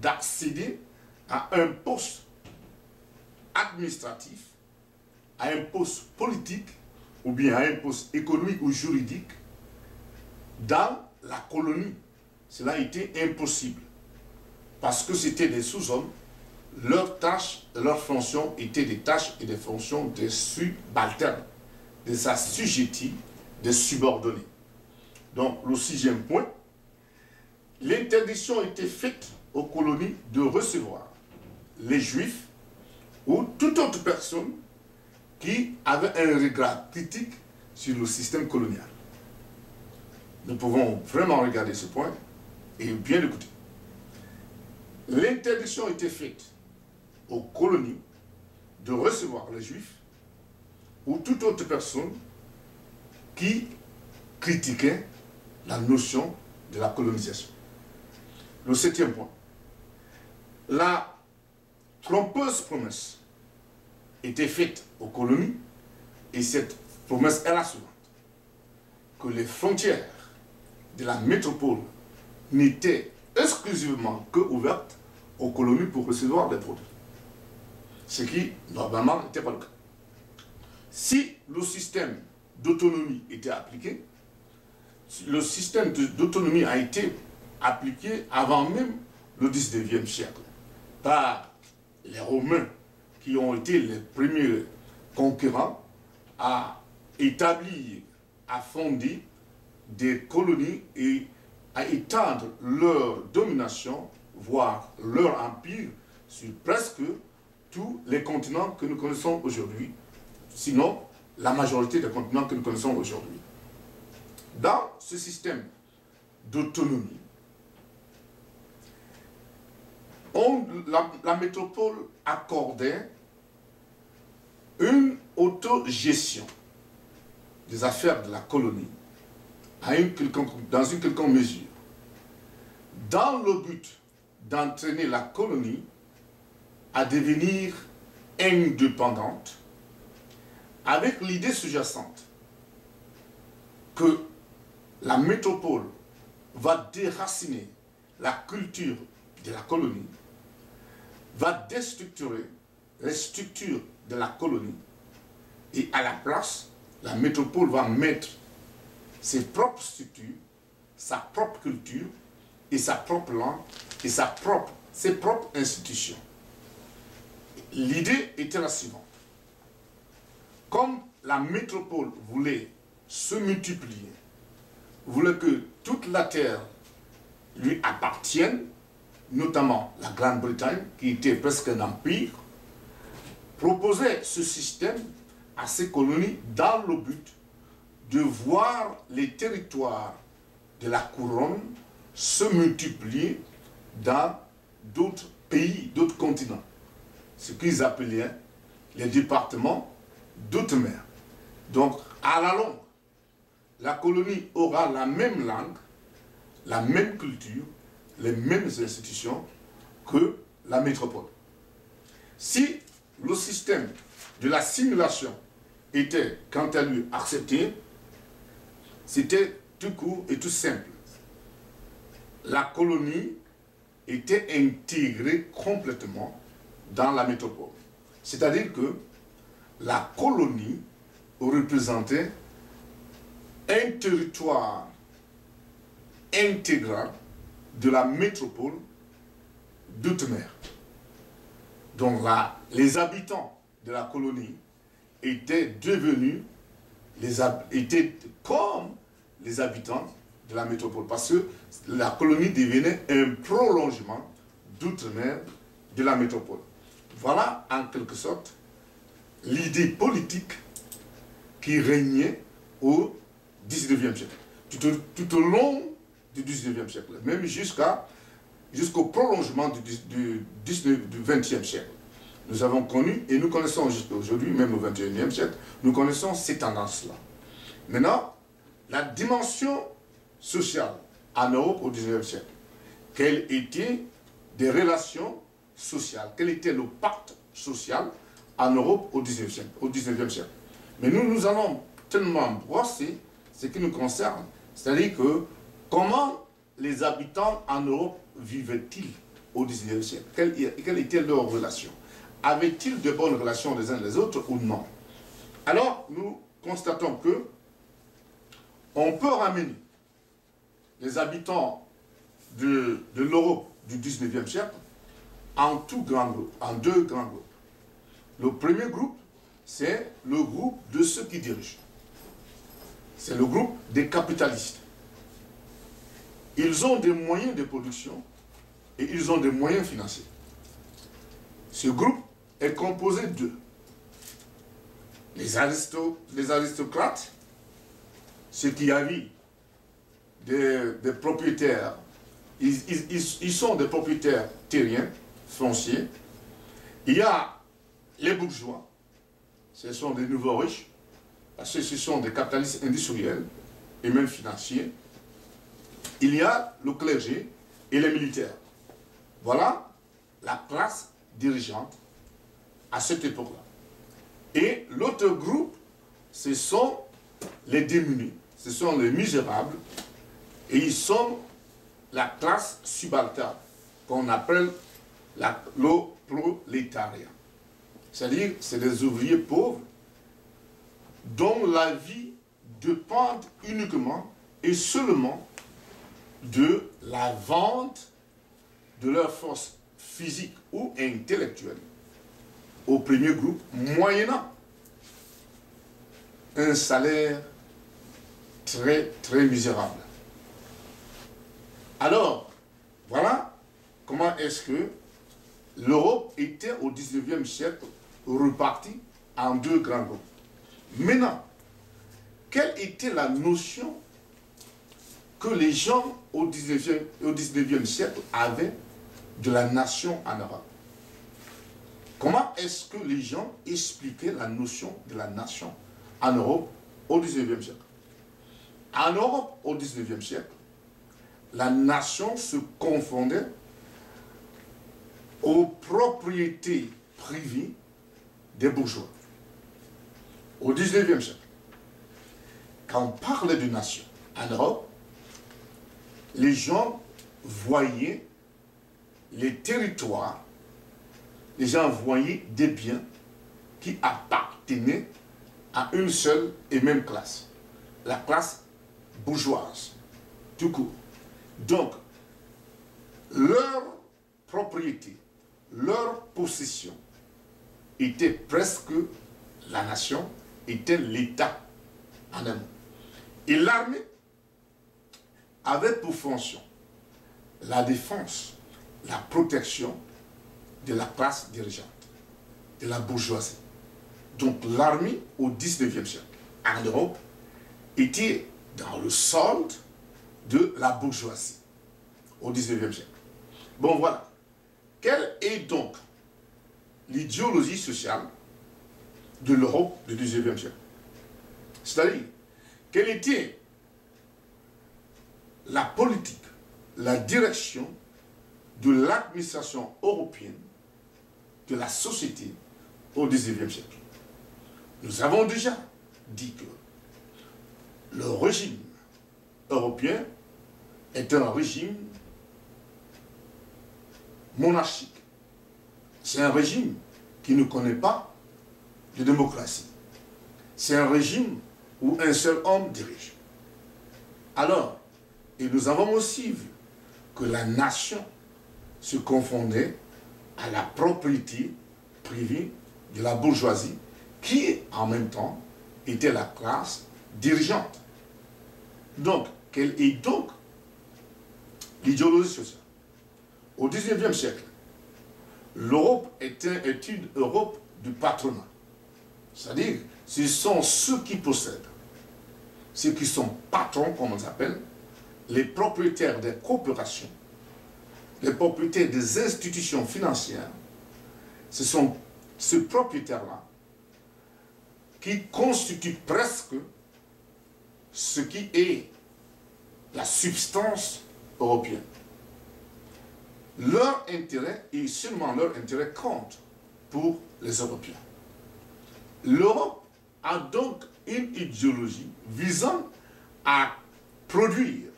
d'accéder à un poste administratif, à un poste politique, ou bien à un poste économique ou juridique dans la colonie. Cela était impossible. Parce que c'était des sous-hommes, leurs tâches et leurs fonctions étaient des tâches et des fonctions des subalternes, des assujettis, des subordonnés. Donc, le 6e point, l'interdiction était faite aux colonies de recevoir les Juifs ou toute autre personne qui avait un regard critique sur le système colonial. Nous pouvons vraiment regarder ce point et bien écouter. L'interdiction était faite aux colonies de recevoir les Juifs ou toute autre personne qui critiquait la notion de la colonisation. Le 7e point. La trompeuse promesse était faite aux colonies et cette promesse est la suivante. Que les frontières de la métropole n'étaient exclusivement que ouvertes aux colonies pour recevoir des produits. Ce qui, normalement, n'était pas le cas. Si le système d'autonomie était appliqué, le système d'autonomie a été appliqué avant même le 19e siècle par les Romains qui ont été les premiers conquérants à établir, à fonder des colonies et à étendre leur domination, voire leur empire, sur presque tous les continents que nous connaissons aujourd'hui, sinon la majorité des continents que nous connaissons aujourd'hui. Dans ce système d'autonomie, la métropole accordait une autogestion des affaires de la colonie dans une quelconque mesure, dans le but d'entraîner la colonie à devenir indépendante, avec l'idée sous-jacente que la métropole va déraciner la culture de la colonie, va déstructurer les structures de la colonie, et à la place, la métropole va mettre ses propres structures, sa propre culture, et sa propre langue, et ses propres institutions. L'idée était la suivante. Comme la métropole voulait se multiplier, voulait que toute la terre lui appartienne, notamment la Grande-Bretagne, qui était presque un empire, proposait ce système à ses colonies dans le but de voir les territoires de la couronne se multiplier dans d'autres pays, d'autres continents. Ce qu'ils appelaient les départements d'outre-mer. Donc, à la longue, la colonie aura la même langue, la même culture, les mêmes institutions que la métropole. Si le système de l'assimilation était, quant à lui, accepté, c'était tout court et tout simple. La colonie était intégrée complètement dans la métropole. C'est-à-dire que la colonie représentait un territoire intégral de la métropole d'outre-mer. Donc là, les habitants de la colonie étaient devenus, étaient comme les habitants de la métropole, parce que la colonie devenait un prolongement d'outre-mer de la métropole. Voilà en quelque sorte l'idée politique qui régnait au XIXe siècle, tout au long du XIXe siècle, même jusqu'au prolongement du XXe siècle. Nous avons connu, et nous connaissons aujourd'hui, même au XXIe siècle, nous connaissons ces tendances-là. Maintenant, la dimension sociale en Europe au XIXe siècle, quelles étaient des relations sociales, quel était le pacte social en Europe au XIXe siècle. Mais nous allons tellement brosser ce qui nous concerne, c'est-à-dire que comment les habitants en Europe vivaient-ils au XIXe siècle? Quelle était leur relation? Avaient-ils de bonnes relations les uns les autres ou non? Alors, nous constatons que on peut ramener les habitants de l'Europe du XIXe siècle en deux grands groupes. Le premier groupe, c'est le groupe de ceux qui dirigent. C'est le groupe des capitalistes. Ils ont des moyens de production et ils ont des moyens financiers. Ce groupe est composé de les aristocrates, ceux qui avaient des propriétaires, ils sont des propriétaires terriens, fonciers. Il y a les bourgeois, ce sont des nouveaux riches, parce que ce sont des capitalistes industriels et même financiers. Il y a le clergé et les militaires. Voilà la classe dirigeante à cette époque-là. Et l'autre groupe, ce sont les démunis, ce sont les misérables, et ils sont la classe subalterne, qu'on appelle le prolétariat. C'est-à-dire, c'est des ouvriers pauvres dont la vie dépend uniquement et seulement de la vente de leur force physique ou intellectuelle au premier groupe, moyennant un salaire très, très misérable. Alors, voilà comment est-ce que l'Europe était au XIXe siècle repartie en deux grands groupes. Maintenant, quelle était la notion que les gens au XIXe siècle avaient de la nation en Europe? Comment est-ce que les gens expliquaient la notion de la nation en Europe au XIXe siècle? En Europe au XIXe siècle, la nation se confondait aux propriétés privées des bourgeois. Au XIXe siècle, quand on parlait de nation en Europe, les gens voyaient les territoires, les gens voyaient des biens qui appartenaient à une seule et même classe, la classe bourgeoise, tout court. Donc, leur propriété, leur possession était presque la nation, était l'État en un mot. Et l'armée avait pour fonction la défense, la protection de la classe dirigeante, de la bourgeoisie. Donc l'armée au XIXe siècle, en Europe, était dans le solde de la bourgeoisie au XIXe siècle. Bon voilà. Quelle est donc l'idéologie sociale de l'Europe du XIXe siècle? C'est-à-dire, quelle était la politique, la direction de l'administration européenne, de la société au XIXe siècle? Nous avons déjà dit que le régime européen est un régime monarchique. C'est un régime qui ne connaît pas de démocratie. C'est un régime où un seul homme dirige. Alors, et nous avons aussi vu que la nation se confondait à la propriété privée de la bourgeoisie, qui en même temps était la classe dirigeante. Donc, quelle est donc l'idéologie sociale? Au XIXe siècle, l'Europe est une Europe du patronat. C'est-à-dire, ce sont ceux qui possèdent, ceux qui sont patrons, comme on s'appelle, les propriétaires des coopérations, les propriétaires des institutions financières. Ce sont ces propriétaires-là qui constituent presque ce qui est la substance européenne. Leur intérêt, et seulement leur intérêt, compte pour les Européens. L'Europe a donc une idéologie visant à produire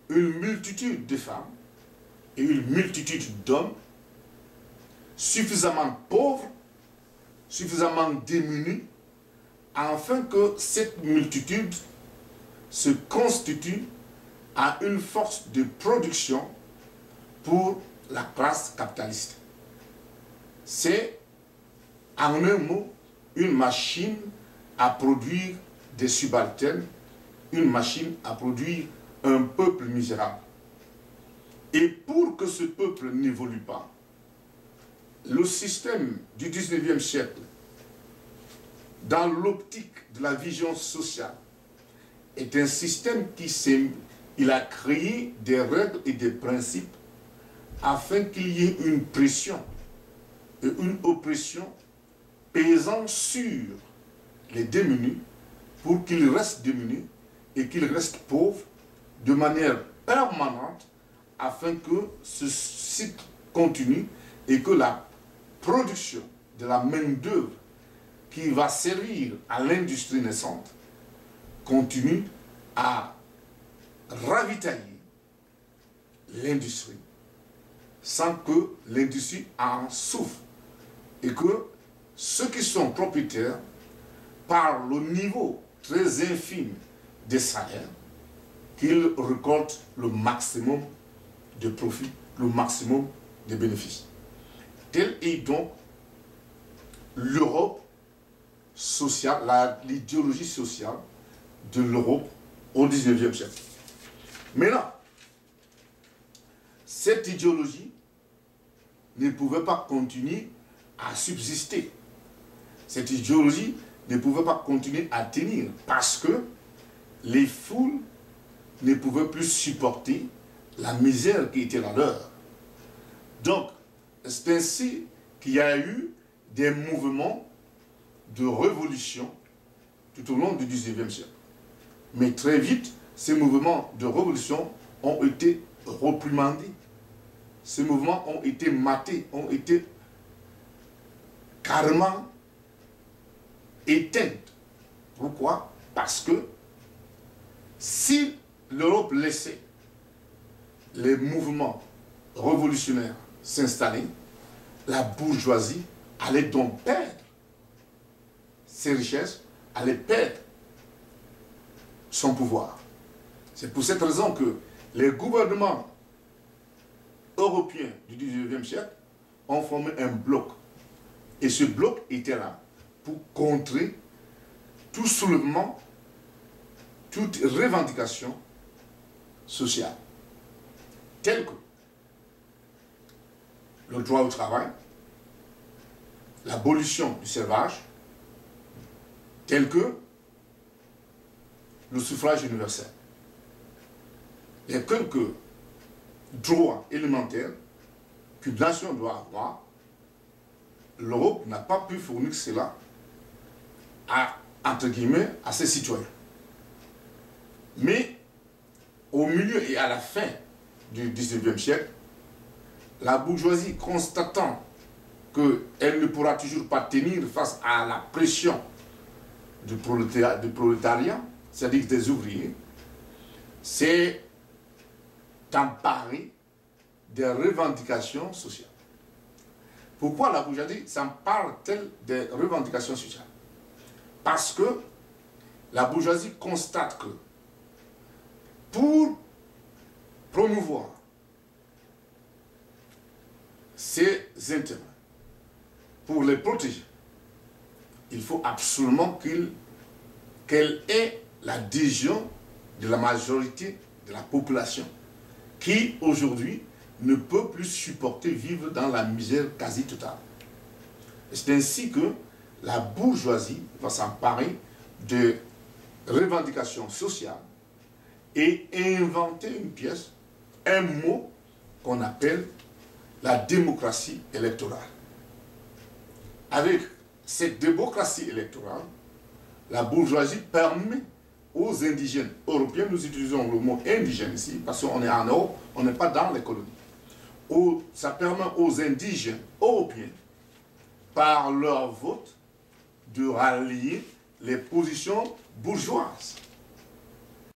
une multitude de femmes et une multitude d'hommes suffisamment pauvres, suffisamment démunis, afin que cette multitude se constitue à une force de production pour la classe capitaliste. C'est, en un mot, une machine à produire des subalternes, une machine à produire un peuple misérable. Et pour que ce peuple n'évolue pas, le système du 19e siècle, dans l'optique de la vision sociale, est un système il a créé des règles et des principes afin qu'il y ait une pression et une oppression pesant sur les démunis pour qu'ils restent démunis et qu'ils restent pauvres de manière permanente afin que ce cycle continue et que la production de la main-d'œuvre qui va servir à l'industrie naissante continue à ravitailler l'industrie sans que l'industrie en souffre et que ceux qui sont propriétaires, par le niveau très infime des salaires, qu'ils récoltent le maximum de profit, le maximum de bénéfices. Telle est donc l'Europe sociale, l'idéologie sociale de l'Europe au XIXe siècle. Maintenant, cette idéologie ne pouvait pas continuer à subsister. Cette idéologie ne pouvait pas continuer à tenir parce que les foules ne pouvaient plus supporter la misère qui était la leur. Donc, c'est ainsi qu'il y a eu des mouvements de révolution tout au long du XIXe siècle. Mais très vite, ces mouvements de révolution ont été réprimandés. Ces mouvements ont été matés, ont été carrément éteints. Pourquoi? Parce que si l'Europe laissait les mouvements révolutionnaires s'installer, la bourgeoisie allait donc perdre ses richesses, allait perdre son pouvoir. C'est pour cette raison que les gouvernements européens du XIXe siècle ont formé un bloc. Et ce bloc était là pour contrer tout soulèvement, toute revendication sociale, telle que le droit au travail, l'abolition du servage, tel que le suffrage universel. Il y a quelques droits élémentaires qu'une nation doit avoir. L'Europe n'a pas pu fournir cela entre guillemets, à ses citoyens. Mais au milieu et à la fin du XIXe siècle, la bourgeoisie, constatant qu'elle ne pourra toujours pas tenir face à la pression du prolétariat, c'est-à-dire des ouvriers, s'est emparée des revendications sociales. Pourquoi la bourgeoisie s'empare-t-elle des revendications sociales? Parce que la bourgeoisie constate que pour promouvoir ses intérêts, pour les protéger, il faut absolument qu'elle ait l'adhésion de la majorité de la population qui, aujourd'hui, ne peut plus supporter vivre dans la misère quasi totale. C'est ainsi que la bourgeoisie va s'emparer de revendications sociales et inventer une pièce, un mot qu'on appelle la démocratie électorale. Avec cette démocratie électorale, la bourgeoisie permet aux indigènes européens, nous utilisons le mot indigène ici, parce qu'on est en Europe, on n'est pas dans les colonies. Ça permet aux indigènes européens, par leur vote, de rallier les positions bourgeoises.